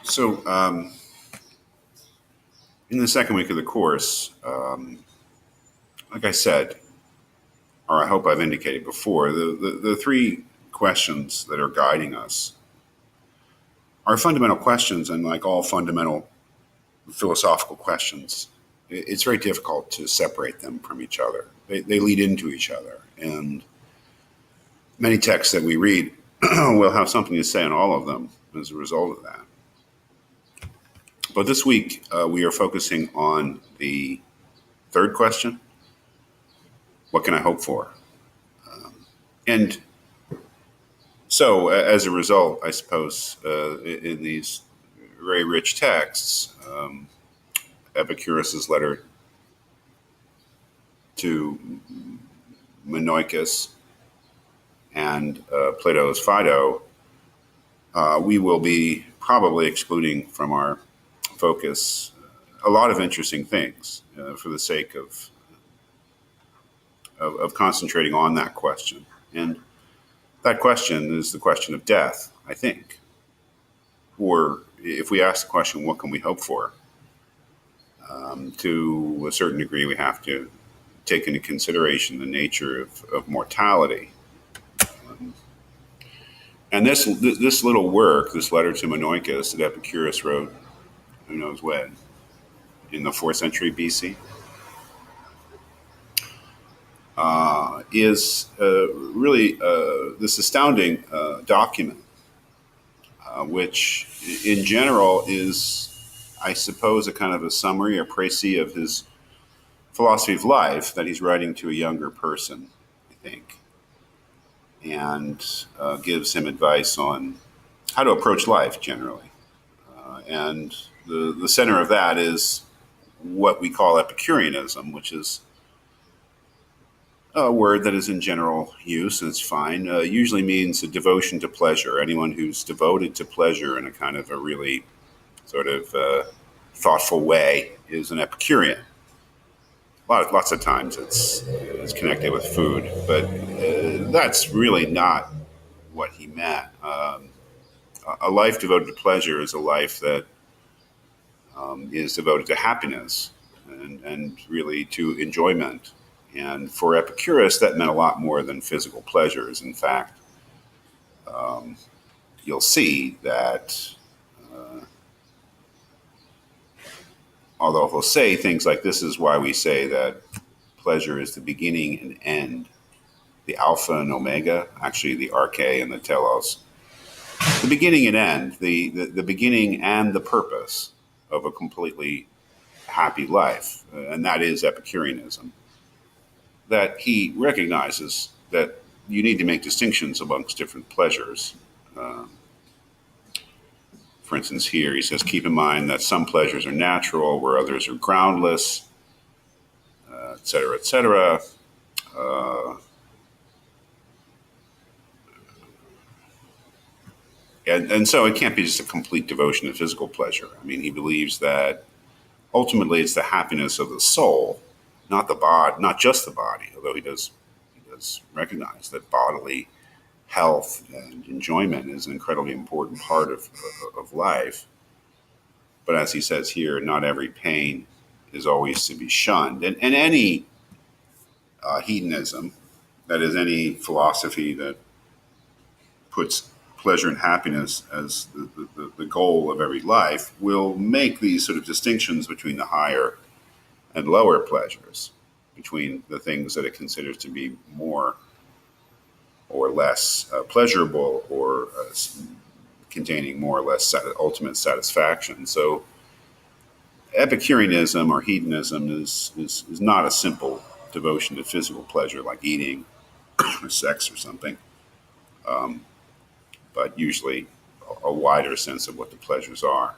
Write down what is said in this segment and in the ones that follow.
So, in the second week of the course, like I said, or I hope I've indicated before, the three questions that are guiding us are fundamental questions, and like all fundamental philosophical questions, it's very difficult to separate them from each other. They lead into each other, and many texts that we read will have something to say on all of them as a result of that. But this week, we are focusing on the third question: what can I hope for? And so, as a result, I suppose, in these very rich texts, Epicurus's letter to Menoikos and Plato's Phaedo, we will be probably excluding from our focus a lot of interesting things for the sake of concentrating on that question. And that question is the question of death, I think. Or if we ask the question, what can we hope for? To a certain degree, we have to take into consideration the nature of mortality. And this little work, this letter to Menoikos that Epicurus wrote, who knows when, in the 4th century BC, is really this astounding document, which in general is, I suppose, a kind of a summary or précis of his philosophy of life that he's writing to a younger person, I think, and gives him advice on how to approach life generally. And the center of that is what we call Epicureanism, which is a word that is in general use, and it's fine. Usually means a devotion to pleasure. Anyone who's devoted to pleasure in a kind of a really sort of thoughtful way is an Epicurean. Lots of times it's connected with food, but that's really not what he meant. A life devoted to pleasure is a life that is devoted to happiness and really to enjoyment. And for Epicurus, that meant a lot more than physical pleasures. In fact, you'll see that although he'll say things like, this is why we say that pleasure is the beginning and end, the alpha and omega, actually the arche and the telos, the beginning and end, the beginning and the purpose of a completely happy life. And that is Epicureanism. That he recognizes that you need to make distinctions amongst different pleasures. For instance, here he says, keep in mind that some pleasures are natural, where others are groundless, et cetera, et cetera. And so it can't be just a complete devotion to physical pleasure. I mean, he believes that ultimately it's the happiness of the soul, not the body, not just the body, although he does recognize that bodily health and enjoyment is an incredibly important part of life. But as he says here, not every pain is always to be shunned. And any hedonism, that is any philosophy that puts pleasure and happiness as the goal of every life, will make these sort of distinctions between the higher and lower pleasures, between the things that it considers to be more or less pleasurable, or containing more or less ultimate satisfaction. So Epicureanism or hedonism is not a simple devotion to physical pleasure like eating or sex or something, but usually a wider sense of what the pleasures are.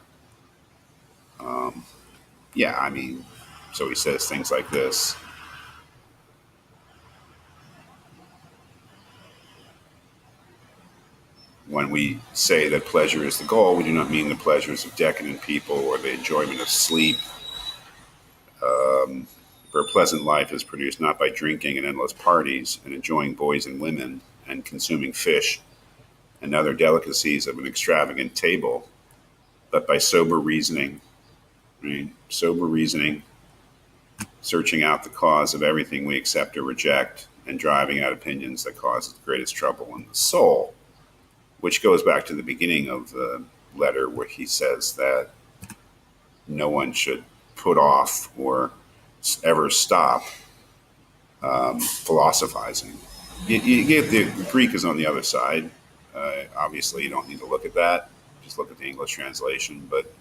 So he says things like this. When we say that pleasure is the goal, we do not mean the pleasures of decadent people or the enjoyment of sleep. For a pleasant life is produced not by drinking and endless parties and enjoying boys and women and consuming fish and other delicacies of an extravagant table, but by sober reasoning. Right? Sober reasoning, searching out the cause of everything we accept or reject, and driving out opinions that cause the greatest trouble in the soul, which goes back to the beginning of the letter where he says that no one should put off or ever stop philosophizing. You get the Greek is on the other side. Obviously, you don't need to look at that. Just look at the English translation. But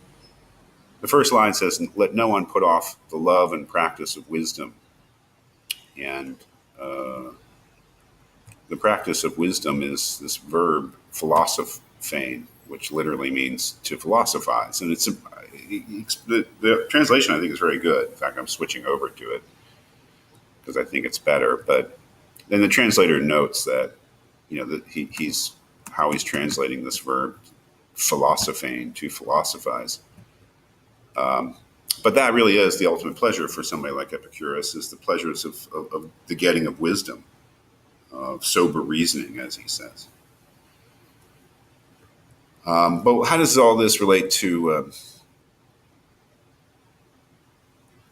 the first line says, "Let no one put off the love and practice of wisdom." And the practice of wisdom is this verb philosophein, which literally means to philosophize. And the translation I think is very good. In fact, I'm switching over to it because I think it's better. But then the translator notes that that he's how he's translating this verb philosophein, to philosophize. But that really is the ultimate pleasure for somebody like Epicurus, is the pleasures of the getting of wisdom, of sober reasoning, as he says. But how does all this relate to?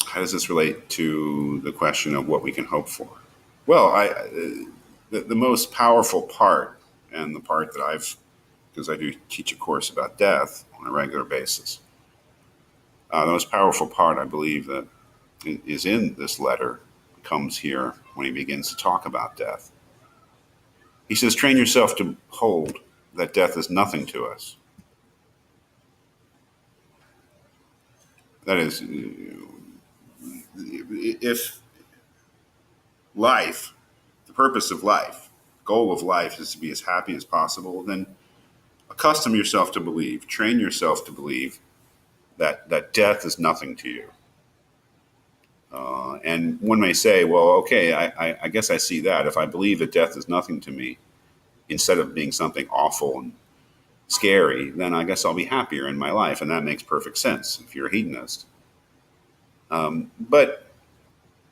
How does this relate to the question of what we can hope for? Well, the most powerful part, and the part that because I do teach a course about death on a regular basis. The most powerful part, I believe, that is in this letter comes here when he begins to talk about death. He says, "Train yourself to hold that death is nothing to us." That is, if life, the purpose of life, goal of life is to be as happy as possible, then accustom yourself to believe, train yourself to believe that death is nothing to you. And one may say, well, okay, I guess I see that. If I believe that death is nothing to me, instead of being something awful and scary, then I guess I'll be happier in my life. And that makes perfect sense if you're a hedonist. But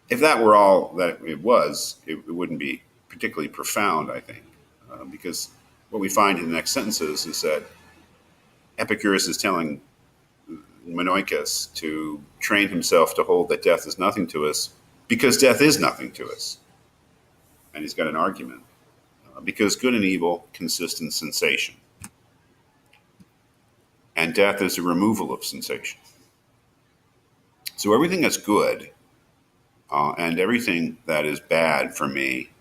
if that were all that it was, it wouldn't be particularly profound, I think, because what we find in the next sentences is that Epicurus is telling Menoikos to train himself to hold that death is nothing to us, because death is nothing to us. And he's got an argument. Because good and evil consist in sensation. And death is a removal of sensation. So everything that's good and everything that is bad for me,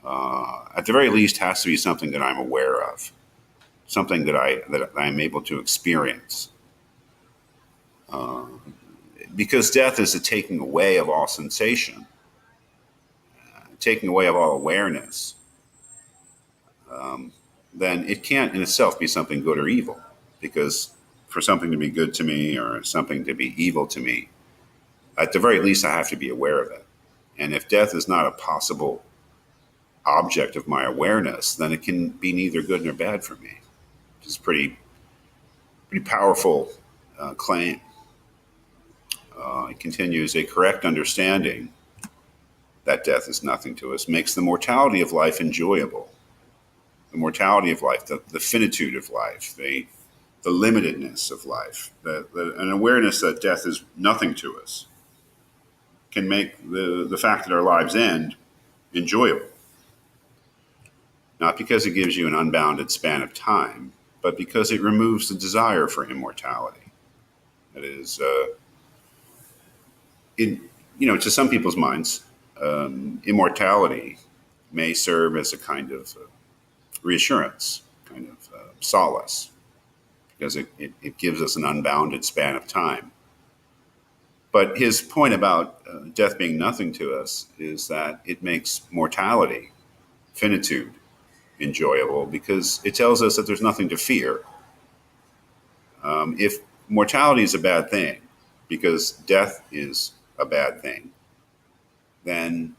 at the very least, has to be something that I'm aware of, something that I'm able to experience. Because death is a taking away of all sensation, taking away of all awareness, then it can't in itself be something good or evil. Because for something to be good to me or something to be evil to me, at the very least, I have to be aware of it. And if death is not a possible object of my awareness, then it can be neither good nor bad for me. Which is a pretty powerful claim. It continues, a correct understanding that death is nothing to us makes the mortality of life enjoyable. The mortality of life, the finitude of life, the limitedness of life, an awareness that death is nothing to us can make the fact that our lives end enjoyable. Not because it gives you an unbounded span of time, but because it removes the desire for immortality. That is, to some people's minds, immortality may serve as a kind of reassurance, kind of solace, because it gives us an unbounded span of time. But his point about death being nothing to us is that it makes mortality, finitude, enjoyable, because it tells us that there's nothing to fear. If mortality is a bad thing, because death is a bad thing, then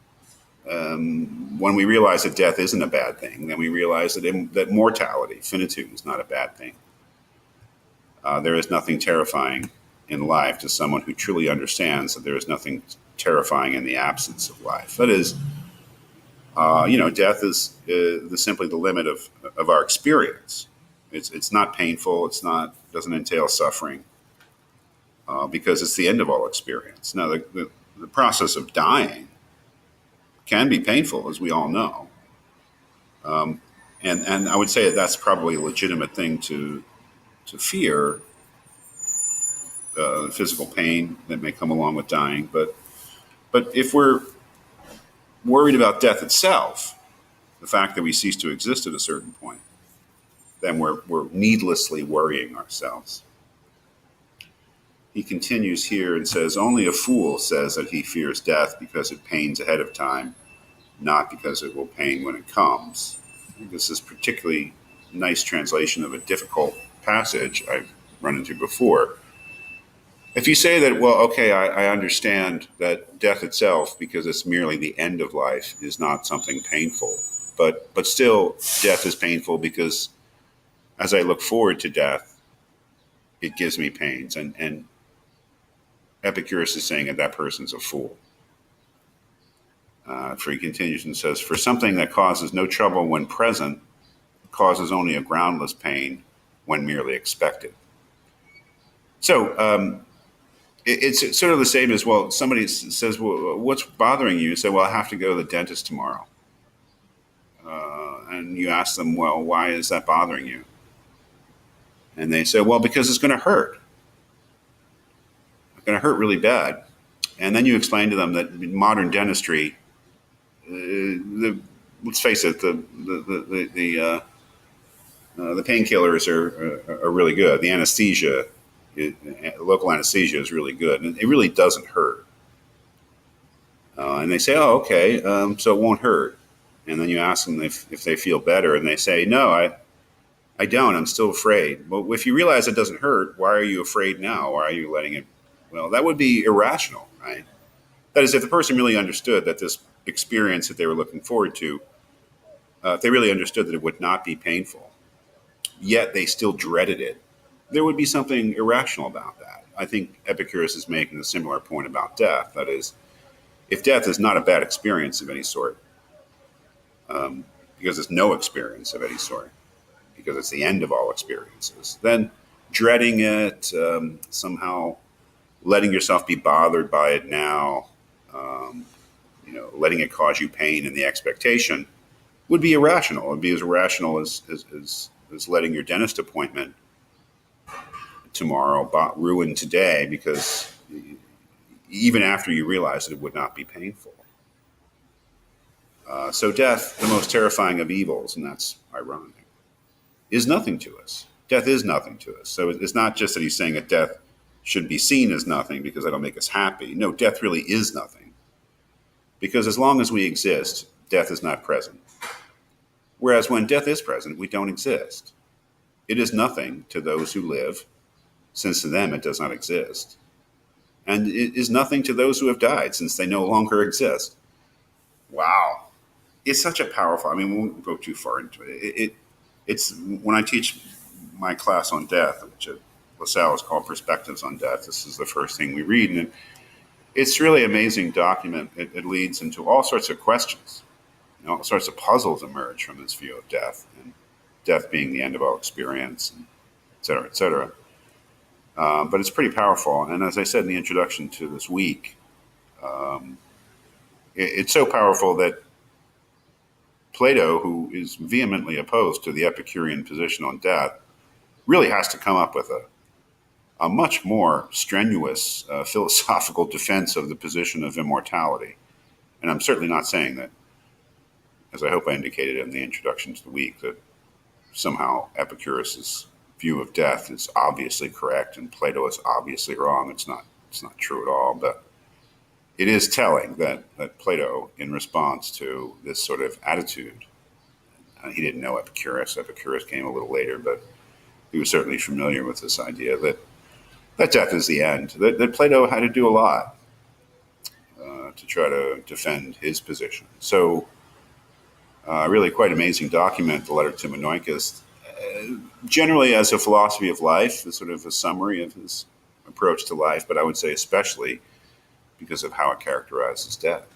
when we realize that death isn't a bad thing, then we realize that mortality, finitude, is not a bad thing. There is nothing terrifying in life to someone who truly understands that there is nothing terrifying in the absence of life. That is, death is simply the limit of our experience. It's not painful. It's not doesn't entail suffering, because it's the end of all experience. Now, the process of dying can be painful, as we all know. And I would say that's probably a legitimate thing to fear, physical pain that may come along with dying. But if we're worried about death itself, the fact that we cease to exist at a certain point, then we're needlessly worrying ourselves. He continues here and says, only a fool says that he fears death because it pains ahead of time, not because it will pain when it comes. I think this is particularly nice translation of a difficult passage I've run into before. If you say that, well, okay, I understand that death itself, because it's merely the end of life, is not something painful, but still death is painful because as I look forward to death, it gives me pains. And Epicurus is saying that person's a fool. For he continues and says, for something that causes no trouble when present causes only a groundless pain when merely expected. So it's sort of the same as, well, somebody says, well, what's bothering you? You say, well, I have to go to the dentist tomorrow. And you ask them, well, why is that bothering you? And they say, well, because it's going to hurt. It's going to hurt really bad. And then you explain to them that modern dentistry, let's face it, the painkillers are really good. The anesthesia, local anesthesia is really good, and it really doesn't hurt. And they say, oh, okay, so it won't hurt. And then you ask them if they feel better, and they say, no, I don't. I'm still afraid. Well, if you realize it doesn't hurt, why are you afraid now? Why are you letting it? Well, that would be irrational, right? That is, if the person really understood that this experience that they were looking forward to, if they really understood that it would not be painful, yet they still dreaded it, there would be something irrational about that. I think Epicurus is making a similar point about death. That is, if death is not a bad experience of any sort, because it's no experience of any sort, because it's the end of all experiences, then dreading it, somehow letting yourself be bothered by it now, letting it cause you pain in the expectation would be irrational. It would be as irrational as letting your dentist appointment tomorrow ruin today, because even after you realize that it would not be painful. So death, the most terrifying of evils, and that's ironic, is nothing to us. Death is nothing to us. So it's not just that he's saying that death should be seen as nothing because that'll make us happy. No, death really is nothing. Because as long as we exist, death is not present. Whereas when death is present, we don't exist. It is nothing to those who live, since to them it does not exist. And it is nothing to those who have died, since they no longer exist. Wow. It's such a powerful, we won't go too far into it. It's when I teach my class on death, which at LaSalle is called Perspectives on Death. This is the first thing we read, and it's really an amazing document. It leads into all sorts of questions. All sorts of puzzles emerge from this view of death, and death being the end of all experience, and et cetera, et cetera. But it's pretty powerful. And as I said in the introduction to this week, it's so powerful that Plato, who is vehemently opposed to the Epicurean position on death, really has to come up with a much more strenuous philosophical defense of the position of immortality. And I'm certainly not saying that, as I hope I indicated in the introduction to the week, that somehow Epicurus's view of death is obviously correct and Plato is obviously wrong. It's not true at all. But it is telling that Plato, in response to this sort of attitude, he didn't know Epicurus. Epicurus came a little later, but he was certainly familiar with this idea that death is the end, that Plato had to do a lot to try to defend his position. So really quite amazing document, the letter to Menoikos, generally as a philosophy of life, as sort of a summary of his approach to life, but I would say especially because of how it characterizes death.